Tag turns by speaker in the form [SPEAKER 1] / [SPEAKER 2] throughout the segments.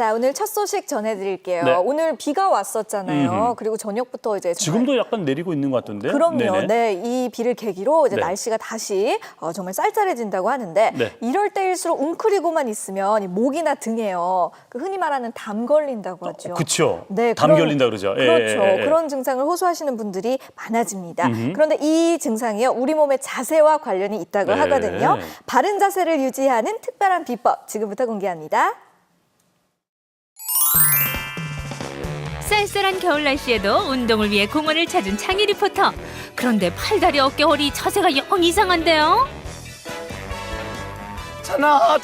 [SPEAKER 1] 자, 오늘 첫 소식 전해드릴게요.
[SPEAKER 2] 네.
[SPEAKER 1] 오늘 비가 왔었잖아요. 그리고 저녁부터 이제
[SPEAKER 2] 지금도 약간 내리고 있는 것 같던데.
[SPEAKER 1] 그럼요.
[SPEAKER 2] 네네.
[SPEAKER 1] 네, 이 비를 계기로 이제
[SPEAKER 2] 네.
[SPEAKER 1] 날씨가 다시 정말 쌀쌀해진다고 하는데
[SPEAKER 2] 네.
[SPEAKER 1] 이럴 때일수록 웅크리고만 있으면 이 목이나 등에요. 그 흔히 말하는 담 걸린다고 하죠.
[SPEAKER 2] 그렇죠.
[SPEAKER 1] 네,
[SPEAKER 2] 담 걸린다 그러죠. 예,
[SPEAKER 1] 그렇죠.
[SPEAKER 2] 예, 예.
[SPEAKER 1] 그런 증상을 호소하시는 분들이 많아집니다. 그런데 이 증상이요, 우리 몸의 자세와 관련이 있다고
[SPEAKER 2] 네.
[SPEAKER 1] 하거든요. 바른 자세를 유지하는 특별한 비법 지금부터 공개합니다.
[SPEAKER 3] 쌀쌀한 겨울 날씨에도 운동을 위해 공원을 찾은 창희 리포터. 그런데 팔다리, 어깨, 허리 자세가 영 이상한데요?
[SPEAKER 4] 찬아,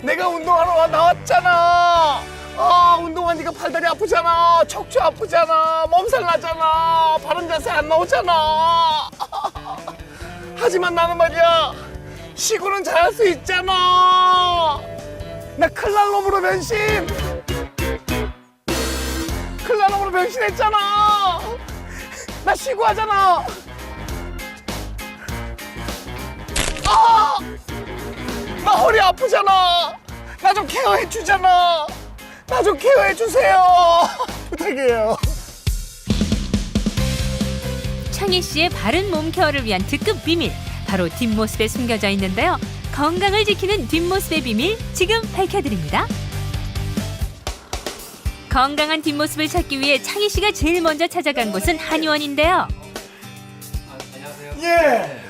[SPEAKER 4] 내가 운동하러 나왔잖아. 운동하니까 팔다리 아프잖아, 척추 아프잖아, 몸살 나잖아, 바른 자세 안 나오잖아. 하지만 나는 말이야, 쉬고는 잘할 수 있잖아. 나 클랄롬으로 변신. 클랄롬으로 변신했잖아. 나 쉬고 하잖아. 나 허리 아프잖아. 나 좀 케어해 주잖아. 나 좀 케어해 주세요. 부탁해요.
[SPEAKER 3] 창희 씨의 바른 몸 케어를 위한 특급 비밀, 바로 뒷모습에 숨겨져 있는데요. 건강을 지키는 뒷모습의 비밀 지금 밝혀드립니다. 건강한 뒷모습을 찾기 위해 창희 씨가 제일 먼저 찾아간 곳은 한의원인데요.
[SPEAKER 4] 예.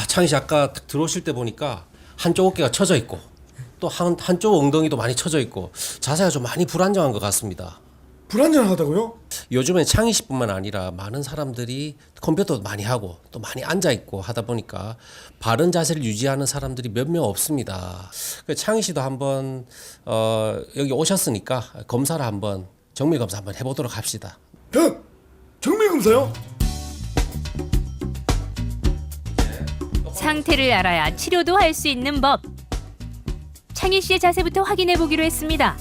[SPEAKER 5] 창희 씨 아까 딱 들어오실 때 보니까 한쪽 어깨가 처져 있고 또 한쪽 엉덩이도 많이 처져 있고 자세가 좀 많이 불안정한 것 같습니다.
[SPEAKER 4] 불안정하다고요?
[SPEAKER 5] 요즘엔 창희 씨뿐만 아니라 많은 사람들이 컴퓨터도 많이 하고 또 많이 앉아 있고 하다 보니까 바른 자세를 유지하는 사람들이 몇 명 없습니다. 창희 씨도 한번 여기 오셨으니까 검사를 한번 정밀 검사 한번 해보도록 합시다.
[SPEAKER 4] 정밀 검사요?
[SPEAKER 3] 상태를 알아야 치료도 할 수 있는 법. 창희 씨의 자세부터 확인해 보기로 했습니다.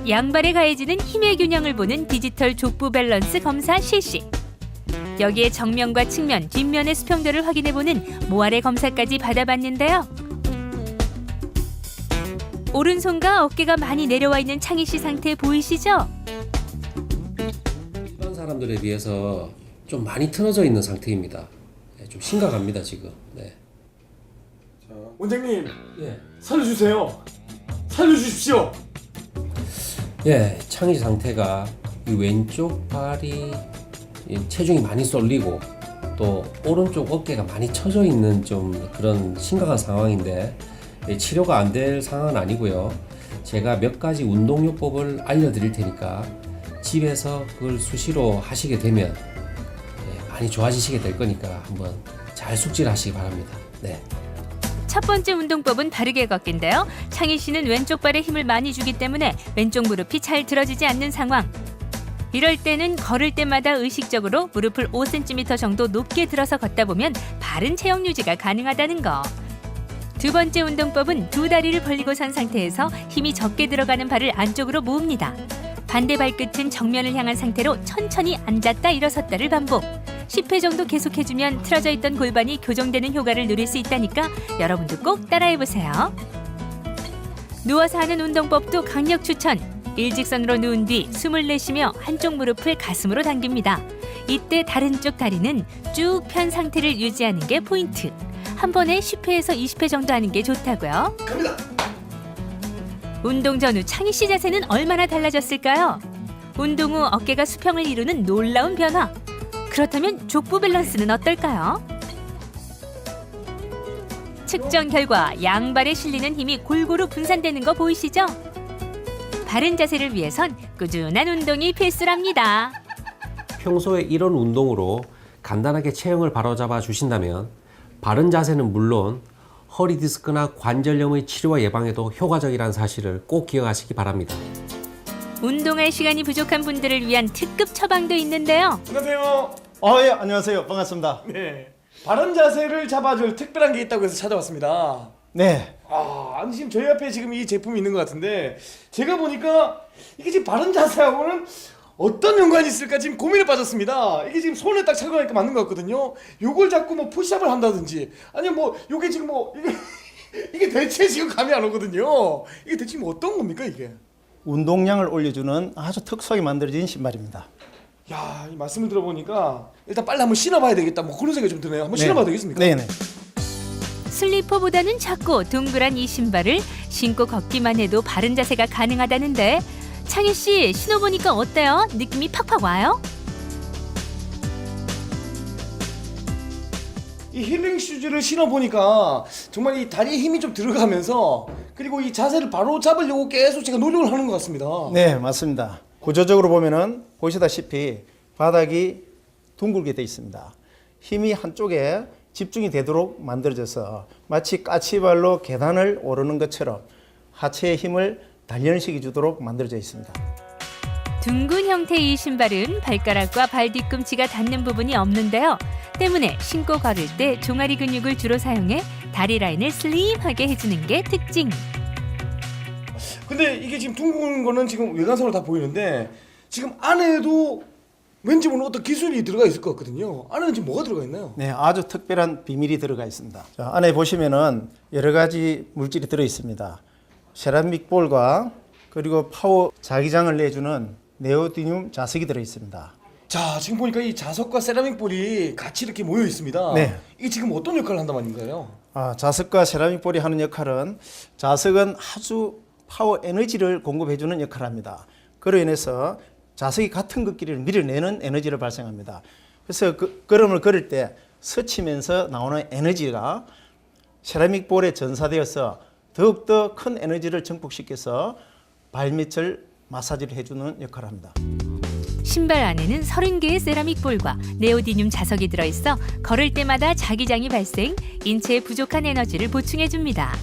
[SPEAKER 3] 양발에 가해지는 힘의 균형을 보는 디지털 족부 밸런스 검사 실시. 여기에 정면과 측면, 뒷면의 수평도를 확인해 보는 모아레 검사까지 받아봤는데요. 오른손과 어깨가 많이 내려와 있는 창희 씨 상태 보이시죠?
[SPEAKER 5] 일반 사람들에 비해서 좀 많이 틀어져 있는 상태입니다. 좀 심각합니다 지금. 네.
[SPEAKER 4] 원장님,
[SPEAKER 5] 예.
[SPEAKER 4] 살려주세요. 살려주십시오.
[SPEAKER 5] 예, 창희 상태가 이 왼쪽 발이 체중이 많이 쏠리고 또 오른쪽 어깨가 많이 처져 있는 좀 그런 심각한 상황인데 치료가 안 될 상황은 아니고요. 제가 몇 가지 운동요법을 알려드릴 테니까 집에서 그걸 수시로 하시게 되면 많이 좋아지시게 될 거니까 한번 잘 숙지하시기 바랍니다. 네.
[SPEAKER 3] 첫 번째 운동법은 바르게 걷기인데요. 창희 씨는 왼쪽 발에 힘을 많이 주기 때문에 왼쪽 무릎이 잘 들어지지 않는 상황. 이럴 때는 걸을 때마다 의식적으로 무릎을 5cm 정도 높게 들어서 걷다 보면 바른 체형 유지가 가능하다는 거. 두 번째 운동법은 두 다리를 벌리고 선 상태에서 힘이 적게 들어가는 발을 안쪽으로 모읍니다. 반대 발끝은 정면을 향한 상태로 천천히 앉았다 일어섰다를 반복. 10회 정도 계속해주면 틀어져 있던 골반이 교정되는 효과를 누릴 수 있다니까 여러분도 꼭 따라해보세요. 누워서 하는 운동법도 강력 추천. 일직선으로 누운 뒤 숨을 내쉬며 한쪽 무릎을 가슴으로 당깁니다. 이때 다른 쪽 다리는 쭉 편 상태를 유지하는 게 포인트. 한 번에 10회에서 20회 정도 하는 게 좋다고요.
[SPEAKER 4] 갑니다.
[SPEAKER 3] 운동 전후 창희 씨 자세는 얼마나 달라졌을까요? 운동 후 어깨가 수평을 이루는 놀라운 변화. 그렇다면 족부 밸런스는 어떨까요? 측정 결과 양발에 실리는 힘이 골고루 분산되는 거 보이시죠? 바른 자세를 위해선 꾸준한 운동이 필수랍니다.
[SPEAKER 5] 평소에 이런 운동으로 간단하게 체형을 바로잡아 주신다면 바른 자세는 물론 허리 디스크나 관절염의 치료와 예방에도 효과적이라는 사실을 꼭 기억하시기 바랍니다.
[SPEAKER 3] 운동할 시간이 부족한 분들을 위한 특급 처방도 있는데요.
[SPEAKER 4] 안녕하세요.
[SPEAKER 6] 예, 안녕하세요. 반갑습니다.
[SPEAKER 4] 네. 바른 자세를 잡아줄 특별한 게 있다고 해서 찾아왔습니다.
[SPEAKER 6] 네.
[SPEAKER 4] 아니 지금 저희 앞에 지금 이 제품이 있는 것 같은데 제가 보니까 이게 지금 바른 자세하고는 어떤 연관이 있을까 지금 고민에 빠졌습니다. 이게 지금 손에 딱 착용하니까 맞는 것 같거든요. 요걸 잡고 뭐 푸시업을 한다든지 아니면 뭐 요게 지금 뭐 이게 이게 대체 지금 감이 안 오거든요. 이게 대체 지금 어떤 겁니까 이게?
[SPEAKER 6] 운동량을 올려주는 아주 특수하게 만들어진 신발입니다.
[SPEAKER 4] 야, 이 말씀을 들어보니까 일단 빨리 한번 신어봐야 되겠다. 뭐 그런 생각이 좀 드네요. 한번 신어봐도 되겠습니까?
[SPEAKER 6] 네네.
[SPEAKER 3] 슬리퍼보다는 작고 동그란 이 신발을 신고 걷기만 해도 바른 자세가 가능하다는데 창희 씨 신어보니까 어때요? 느낌이 팍팍 와요?
[SPEAKER 4] 이 힐링 슈즈를 신어보니까 정말 이 다리에 힘이 좀 들어가면서 그리고 이 자세를 바로 잡으려고 계속 제가 노력을 하는 것 같습니다.
[SPEAKER 6] 네, 맞습니다. 구조적으로 보면은 보시다시피 바닥이 둥글게 돼 있습니다. 힘이 한쪽에 집중이 되도록 만들어져서 마치 까치발로 계단을 오르는 것처럼 하체의 힘을 단련시켜 주도록 만들어져 있습니다.
[SPEAKER 3] 둥근 형태의 이 신발은 발가락과 발 뒤꿈치가 닿는 부분이 없는데요. 때문에 신고 걸을 때 종아리 근육을 주로 사용해 다리 라인을 슬림하게 해주는 게 특징.
[SPEAKER 4] 근데 이게 지금 둥근 거는 지금 외관상으로 다 보이는데 지금 안에도 왠지 모르는 어떤 기술이 들어가 있을 것 같거든요. 안에는 지금 뭐가 들어가 있나요?
[SPEAKER 6] 네, 아주 특별한 비밀이 들어가 있습니다. 자, 안에 보시면은 여러 가지 물질이 들어 있습니다. 세라믹 볼과 그리고 파워 자기장을 내주는 네오디듐 자석이 들어 있습니다.
[SPEAKER 4] 자, 지금 보니까 이 자석과 세라믹 볼이 같이 이렇게 모여 있습니다.
[SPEAKER 6] 네.
[SPEAKER 4] 이게 지금 어떤 역할을 한단 말인가요?
[SPEAKER 6] 자석과 세라믹 볼이 하는 역할은 자석은 아주 파워 에너지를 공급해주는 역할을 합니다. 그로 인해서 자석이 같은 걷기를 밀어내는 에너지를 발생합니다. 그래서 걸음을 걸을 때 스치면서 나오는 에너지가 세라믹 볼에 전사되어서 더욱더 큰 에너지를 증폭시켜서 발밑을 마사지를 해주는 역할을 합니다.
[SPEAKER 3] 신발 안에는 30개의 세라믹 볼과 네오디듐 자석이 들어있어 걸을 때마다 자기장이 발생, 인체에 부족한 에너지를 보충해줍니다.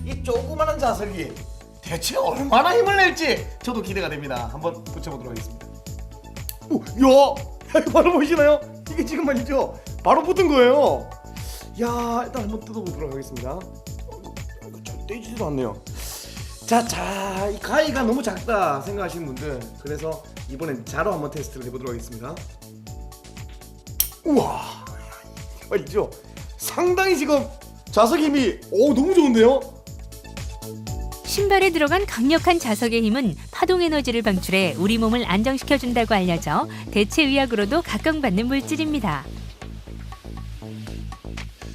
[SPEAKER 4] 이 조그마한 자석이 대체 얼마나 힘을 낼지 저도 기대가 됩니다. 한번 붙여보도록 하겠습니다. 오, 야, 이거 바로 보이시나요? 이게 지금 말이죠. 바로 붙은 거예요. 야, 일단 한번 뜯어보도록 하겠습니다. 이거 좀 떼지도 않네요. 자, 이 가위가 너무 작다 생각하시는 분들, 그래서 이번엔 자로 한번 테스트를 해보도록 하겠습니다. 우와, 말이죠. 상당히 지금 자석 힘이 너무 좋은데요?
[SPEAKER 3] 신발에 들어간 강력한 자석의 힘은 파동 에너지를 방출해 우리 몸을 안정시켜준다고 알려져 대체의학으로도 각광받는 물질입니다.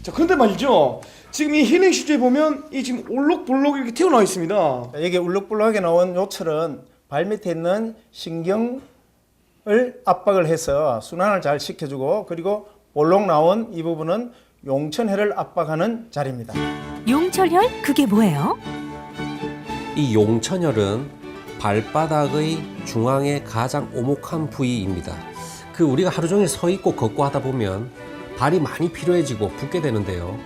[SPEAKER 4] 자, 그런데 말이죠. 지금 이 힐링 슈즈에 보면 이 지금 올록볼록 이렇게 튀어나와 있습니다.
[SPEAKER 6] 여기 울럭불럭하게 나온 요철은 발밑에 있는 신경을 압박을 해서 순환을 잘 시켜주고, 그리고 볼록 나온 이 부분은 용천혈을 압박하는 자리입니다.
[SPEAKER 3] 용철혈? 그게 뭐예요?
[SPEAKER 5] 이 용천혈은 발바닥의 중앙의 가장 오목한 부위입니다. 우리가 하루 종일 서 있고 걷고 하다 보면 발이 많이 피로해지고 붓게 되는데요.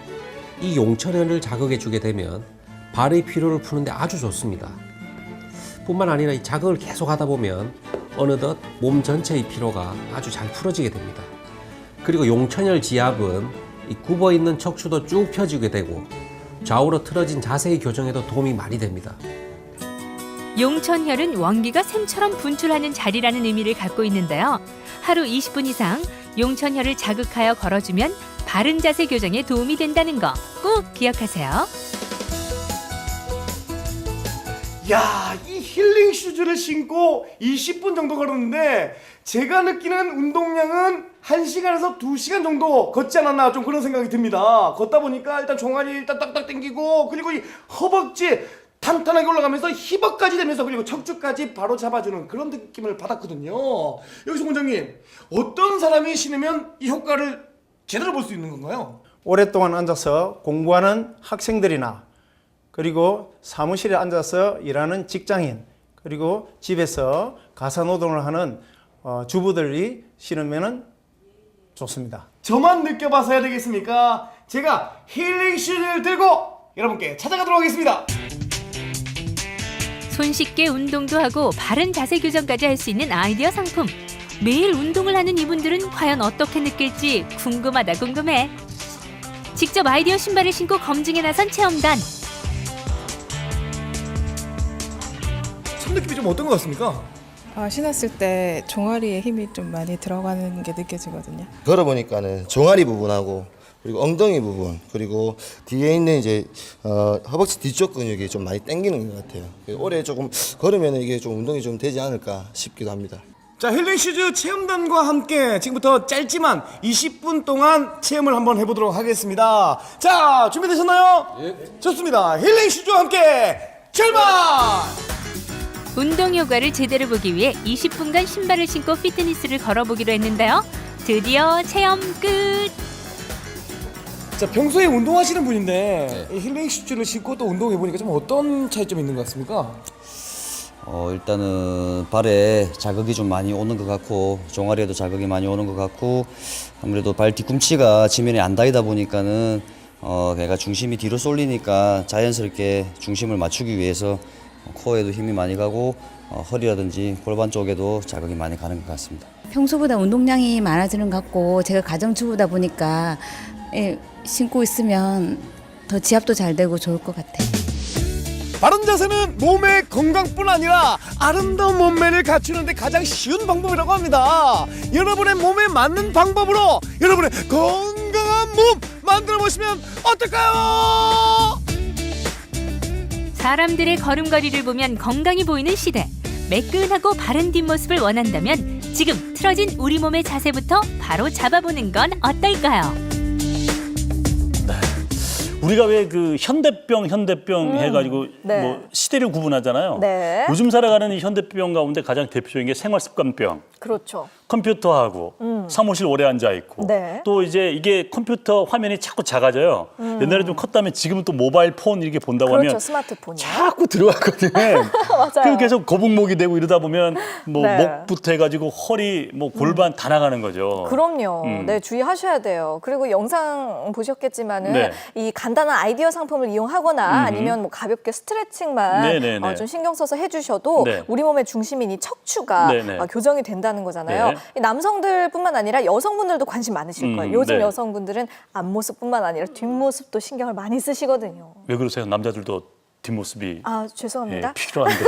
[SPEAKER 5] 이 용천혈을 자극해 주게 되면 발의 피로를 푸는데 아주 좋습니다. 뿐만 아니라 이 자극을 계속 하다 보면 어느덧 몸 전체의 피로가 아주 잘 풀어지게 됩니다. 그리고 용천혈 지압은 이 굽어 있는 척추도 쭉 펴지게 되고 좌우로 틀어진 자세의 교정에도 도움이 많이 됩니다.
[SPEAKER 3] 용천혈은 원기가 샘처럼 분출하는 자리라는 의미를 갖고 있는데요. 하루 20분 이상 용천혈을 자극하여 걸어주면 바른 자세 교정에 도움이 된다는 거 꼭 기억하세요.
[SPEAKER 4] 야, 이 힐링 슈즈를 신고 20분 정도 걸었는데 제가 느끼는 운동량은 1시간에서 2시간 정도 걷지 않았나, 좀 그런 생각이 듭니다. 걷다 보니까 일단 종아리 일단 딱딱 당기고, 그리고 이 허벅지 탄탄하게 올라가면서 힙업까지 되면서, 그리고 척추까지 바로 잡아주는 그런 느낌을 받았거든요. 여기서 원장님, 어떤 사람이 신으면 이 효과를 제대로 볼 수 있는 건가요?
[SPEAKER 6] 오랫동안 앉아서 공부하는 학생들이나, 그리고 사무실에 앉아서 일하는 직장인, 그리고 집에서 가사노동을 하는 주부들이 신으면 좋습니다.
[SPEAKER 4] 저만 느껴봐서 해야 되겠습니까? 제가 힐링 슈즈를 들고 여러분께 찾아가도록 하겠습니다.
[SPEAKER 3] 손쉽게 운동도 하고 바른 자세 교정까지 할 수 있는 아이디어 상품. 매일 운동을 하는 이분들은 과연 어떻게 느낄지 궁금해. 직접 아이디어 신발을 신고 검증에 나선 체험단.
[SPEAKER 4] 첫 느낌이 좀 어떤 것 같습니까?
[SPEAKER 7] 신었을 때 종아리에 힘이 좀 많이 들어가는 게 느껴지거든요.
[SPEAKER 8] 걸어보니까는 종아리 부분하고 그리고 엉덩이 부분, 그리고 뒤에 있는 이제 허벅지 뒤쪽 근육이 좀 많이 당기는 것 같아요. 오래 조금 걸으면 이게 좀 운동이 좀 되지 않을까 싶기도 합니다.
[SPEAKER 4] 자, 힐링 슈즈 체험단과 함께 지금부터 짧지만 20분 동안 체험을 한번 해보도록 하겠습니다. 자, 준비되셨나요? 예. 좋습니다. 힐링 슈즈와 함께 출발!
[SPEAKER 3] 운동 효과를 제대로 보기 위해 20분간 신발을 신고 피트니스를 걸어보기로 했는데요. 드디어 체험 끝!
[SPEAKER 4] 자, 평소에 운동하시는 분인데 이 힐링 슈즈를 신고 또 운동해보니까 좀 어떤 차이점이 있는 것 같습니까?
[SPEAKER 9] 일단은 발에 자극이 좀 많이 오는 것 같고 종아리에도 자극이 많이 오는 것 같고 아무래도 발 뒤꿈치가 지면에 안 닿이다 보니까는 걔가 중심이 뒤로 쏠리니까 자연스럽게 중심을 맞추기 위해서 코에도 힘이 많이 가고 허리라든지 골반 쪽에도 자극이 많이 가는 것 같습니다.
[SPEAKER 10] 평소보다 운동량이 많아지는 것 같고 제가 가정주부다 보니까 신고 있으면 더 지압도 잘 되고 좋을 것 같아요.
[SPEAKER 4] 바른 자세는 몸의 건강뿐 아니라 아름다운 몸매를 갖추는데 가장 쉬운 방법이라고 합니다. 여러분의 몸에 맞는 방법으로 여러분의 건강한 몸 만들어 보시면 어떨까요?
[SPEAKER 3] 사람들의 걸음걸이를 보면 건강이 보이는 시대. 매끈하고 바른 뒷모습을 원한다면 지금 틀어진 우리 몸의 자세부터 바로 잡아보는 건 어떨까요?
[SPEAKER 2] 우리가 왜 그 현대병 해가지고
[SPEAKER 1] 네.
[SPEAKER 2] 뭐 시대를 구분하잖아요.
[SPEAKER 1] 네.
[SPEAKER 2] 요즘 살아가는 이 현대병 가운데 가장 대표적인 게 생활습관병.
[SPEAKER 1] 그렇죠.
[SPEAKER 2] 컴퓨터하고 사무실 오래 앉아 있고
[SPEAKER 1] 네.
[SPEAKER 2] 또 이제 이게 컴퓨터 화면이 자꾸 작아져요. 옛날에 좀 컸다면 지금은 또 모바일 폰 이렇게 본다고
[SPEAKER 1] 그렇죠.
[SPEAKER 2] 하면
[SPEAKER 1] 스마트폰이요.
[SPEAKER 2] 자꾸 들어가거든요.
[SPEAKER 1] 맞아요.
[SPEAKER 2] 그 계속 거북목이 되고 이러다 보면 뭐
[SPEAKER 1] 네.
[SPEAKER 2] 목부터 해가지고 허리, 뭐 골반 다 나가는 거죠.
[SPEAKER 1] 그럼요. 네, 주의하셔야 돼요. 그리고 영상 보셨겠지만은
[SPEAKER 2] 네.
[SPEAKER 1] 이 간단한 아이디어 상품을 이용하거나 아니면 뭐 가볍게 스트레칭만
[SPEAKER 2] 네네네.
[SPEAKER 1] 좀 신경 써서 해주셔도
[SPEAKER 2] 네.
[SPEAKER 1] 우리 몸의 중심인 이 척추가
[SPEAKER 2] 네네.
[SPEAKER 1] 교정이 된다는 거잖아요.
[SPEAKER 2] 네.
[SPEAKER 1] 이 남성들뿐만 아니라 여성분들도 관심 많으실 거예요. 요즘
[SPEAKER 2] 네.
[SPEAKER 1] 여성분들은 앞모습뿐만 아니라 뒷모습도 신경을 많이 쓰시거든요.
[SPEAKER 2] 왜 그러세요? 남자들도 뒷모습이
[SPEAKER 1] 아, 죄송합니다.
[SPEAKER 2] 필요한데.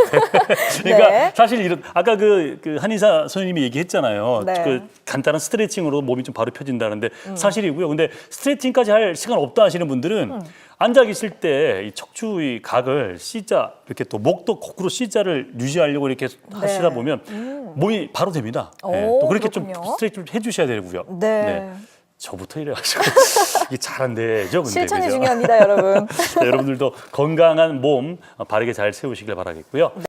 [SPEAKER 2] 그러니까
[SPEAKER 1] 네.
[SPEAKER 2] 사실 이런 아까 그 한의사 선생님이 얘기했잖아요.
[SPEAKER 1] 네.
[SPEAKER 2] 그 간단한 스트레칭으로 몸이 좀 바로 펴진다는데 사실이고요. 근데 스트레칭까지 할 시간 없다 하시는 분들은 앉아 계실 때 이 척추 이 각을 C자 이렇게 또 목도 거꾸로 C자를 유지하려고 이렇게 하시다 보면 몸이 바로 됩니다.
[SPEAKER 1] 오,
[SPEAKER 2] 또 그렇게
[SPEAKER 1] 그렇군요.
[SPEAKER 2] 좀 스트레칭을 해주셔야 되고요.
[SPEAKER 1] 네.
[SPEAKER 2] 저부터 이래가지고 이게 잘 안 되죠. 근데
[SPEAKER 1] 실천이
[SPEAKER 2] 그죠?
[SPEAKER 1] 중요합니다, 여러분.
[SPEAKER 2] 자, 여러분들도 건강한 몸 바르게 잘 세우시길 바라겠고요.